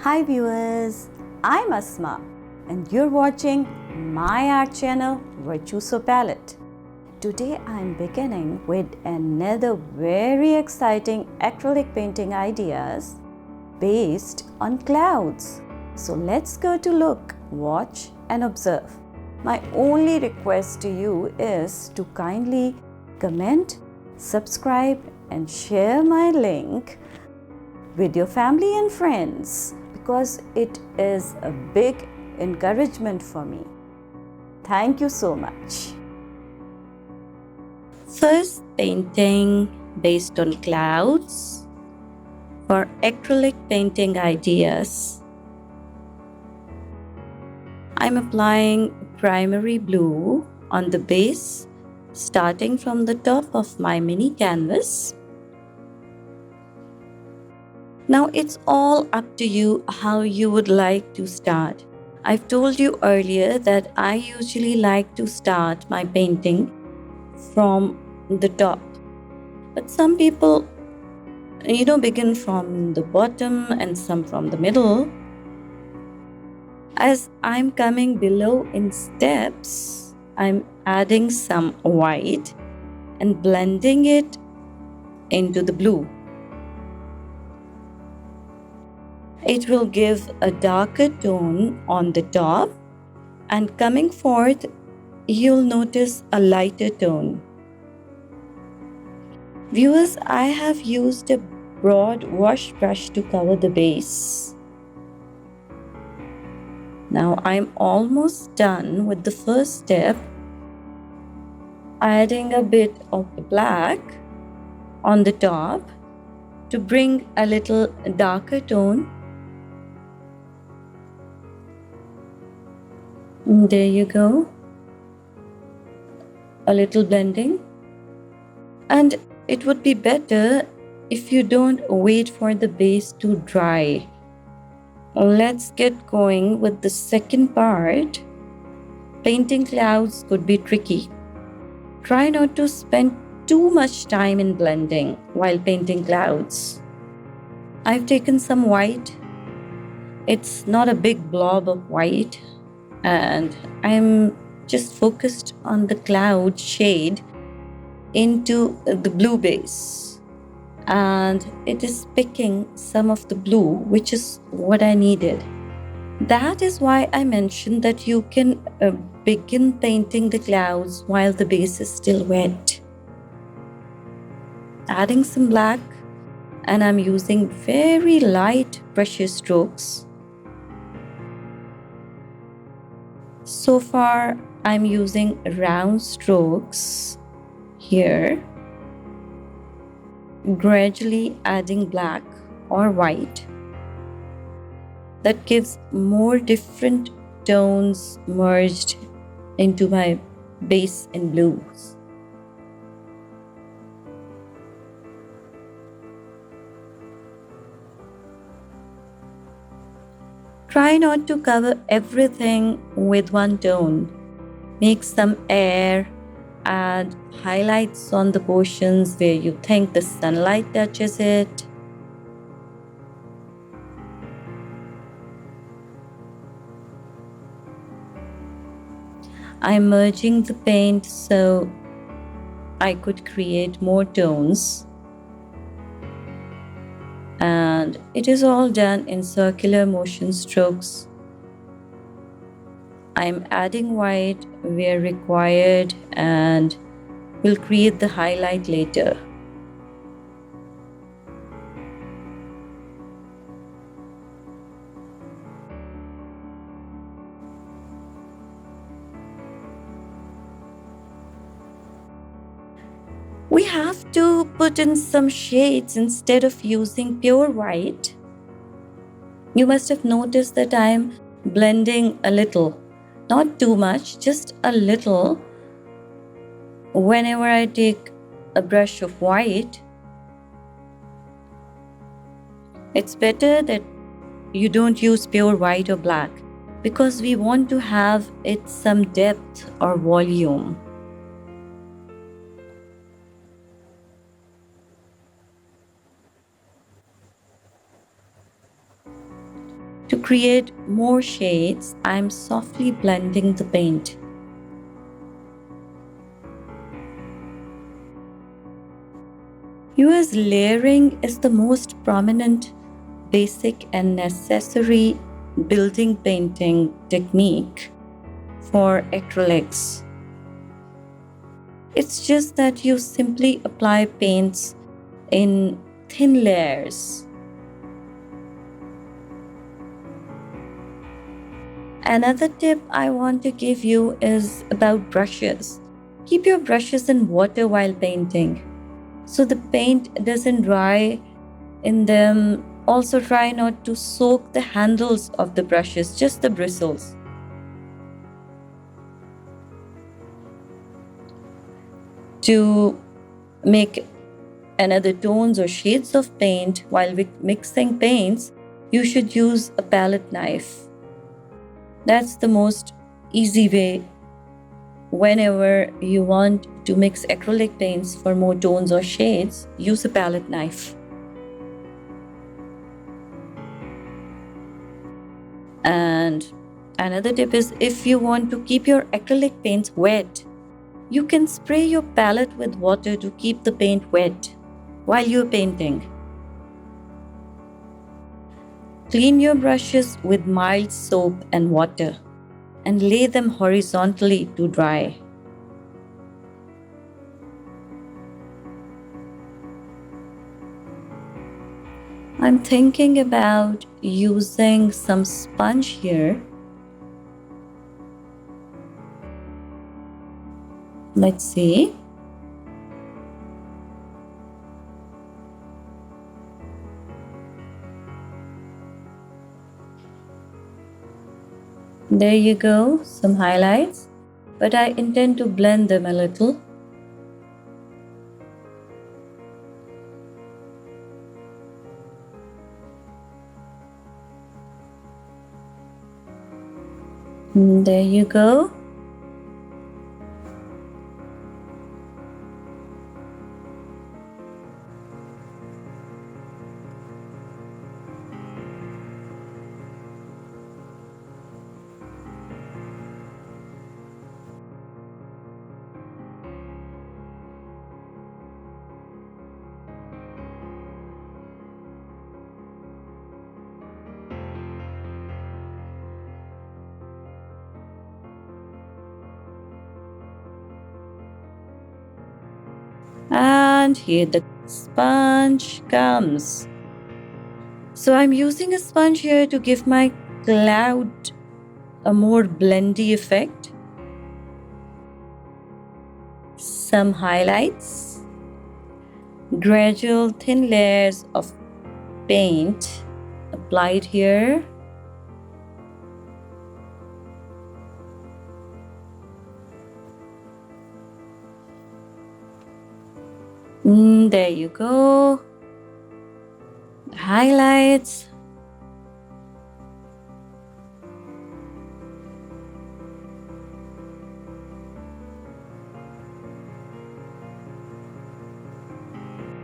Hi viewers, I'm Asma and you're watching my art channel Virtuoso Palette. Today I'm beginning with another very exciting acrylic painting ideas based on clouds. So let's go to look, watch and observe. My only request to you is to kindly comment, subscribe and share my link with your family and friends because it is a big encouragement for me. Thank you so much. First painting based on clouds for acrylic painting ideas. I'm applying primary blue on the base starting from the top of my mini canvas. Now it's all up to you how you would like to start. I've told you earlier that I usually like to start my painting from the top. But some people, begin from the bottom and some from the middle. As I'm coming below in steps, I'm adding some white and blending it into the blue. It will give a darker tone on the top, and coming forth, you'll notice a lighter tone. Viewers, I have used a broad wash brush to cover the base. Now I'm almost done with the first step, adding a bit of the black on the top to bring a little darker tone. There you go. A little blending. And it would be better if you don't wait for the base to dry. Let's get going with the second part. Painting clouds could be tricky. Try not to spend too much time in blending while painting clouds. I've taken some white. It's not a big blob of white, and I'm just focused on the cloud shade into the blue base, and it is picking some of the blue, which is what I needed. That is why I mentioned that you can begin painting the clouds while the base is still wet. Adding some black, and I'm using very light brushes strokes. So far, I'm using round strokes here, gradually adding black or white. That gives more different tones merged into my base in blues. Try not to cover everything with one tone. Make some air, add highlights on the portions where you think the sunlight touches it. I'm merging the paint so I could create more tones. And it is all done in circular motion strokes. I'm adding white where required and will create the highlight later. We have to put in some shades instead of using pure white. You must have noticed that I'm blending a little, not too much, just a little. Whenever I take a brush of white, it's better that you don't use pure white or black because we want to have it some depth or volume. To create more shades, I'm softly blending the paint. US layering is the most prominent, basic, and necessary building painting technique for acrylics. It's just that you simply apply paints in thin layers. Another tip I want to give you is about brushes. Keep your brushes in water while painting so the paint doesn't dry in them. Also, try not to soak the handles of the brushes, just the bristles. To make another tones or shades of paint while mixing paints, you should use a palette knife. That's the most easy way whenever you want to mix acrylic paints for more tones or shades. Use a palette knife. And another tip is, if you want to keep your acrylic paints wet, you can spray your palette with water to keep the paint wet while you're painting. Clean your brushes with mild soap and water and lay them horizontally to dry. I'm thinking about using some sponge here. Let's see. There you go, some highlights, but I intend to blend them a little. There you go. And here the sponge comes. So I'm using a sponge here to give my cloud a more blendy effect. Some highlights, gradual thin layers of paint applied here. There you go. Highlights.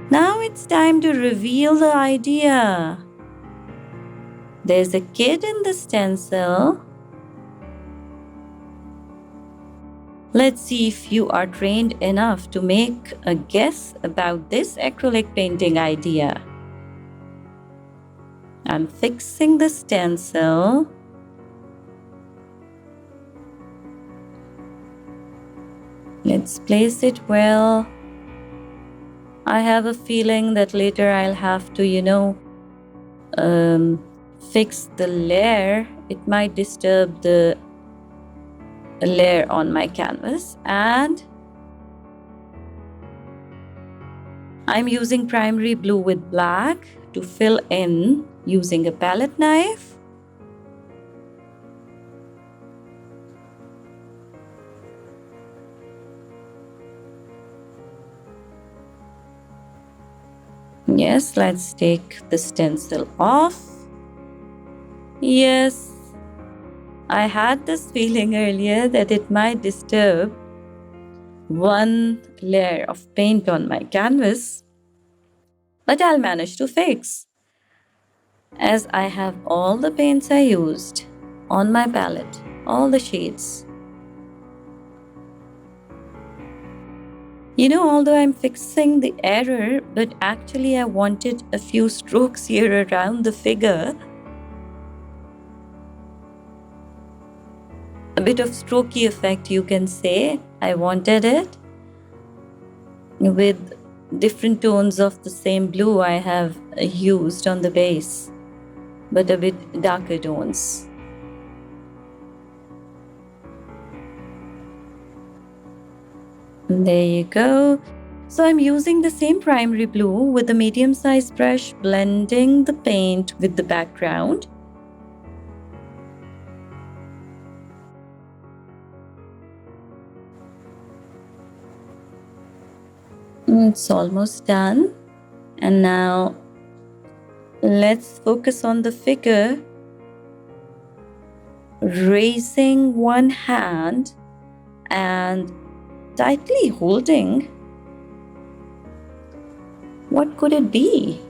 Now it's time to reveal the idea. There's a kid in the stencil. Let's see if you are trained enough to make a guess about this acrylic painting idea. I'm fixing the stencil. Let's place it well. I have a feeling that later I'll have to, fix the layer. It might disturb the layer on my canvas, and I'm using primary blue with black to fill in using a palette knife. Yes, let's take the stencil off. Yes, I had this feeling earlier that it might disturb one layer of paint on my canvas, but I'll manage to fix. as I have all the paints I used on my palette, all the shades. You know, although I'm fixing the error, but actually I wanted a few strokes here around the figure. A bit of strokey effect, you can say. I wanted it with different tones of the same blue I have used on the base, but a bit darker tones. And there you go. So I'm using the same primary blue with a medium-sized brush, blending the paint with the background. It's almost done. And now let's focus on the figure, raising one hand and tightly holding. What could it be?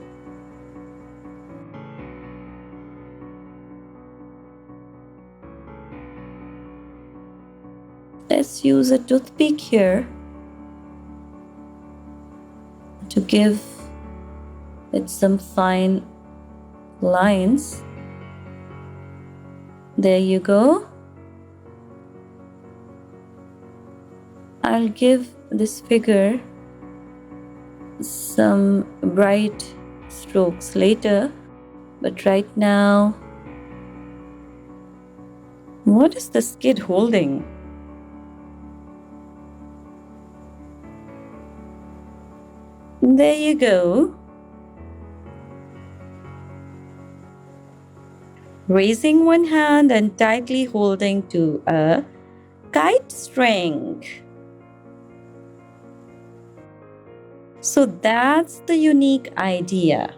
Let's use a toothpick here to give it some fine lines. There you go. I'll give this figure some bright strokes later, but right now, what is this kid holding? There you go. Raising one hand and tightly holding to a kite string. So that's the unique idea.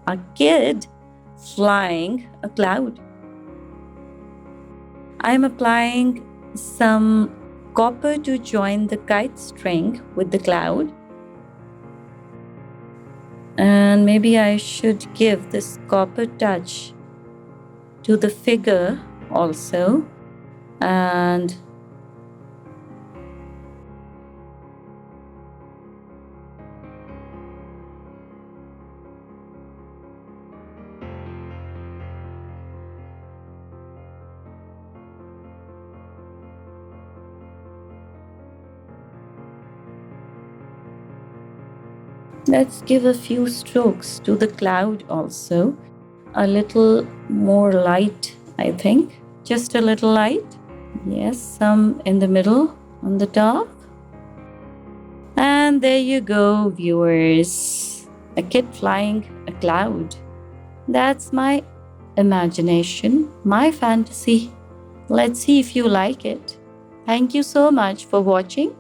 A kid flying a cloud. I'm applying some copper to join the kite string with the cloud. And maybe I should give this copper touch to the figure also. And let's give a few strokes to the cloud also. A little more light, I think. Just a little light. Yes, some in the middle on the top. And there you go, viewers. A kid flying a cloud. That's my imagination, my fantasy. Let's see if you like it. Thank you so much for watching.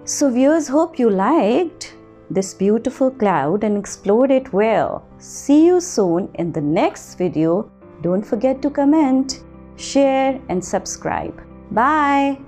So viewers, hope you liked this beautiful cloud and explored it well. See you soon in the next video. Don't forget to comment, share and subscribe. Bye.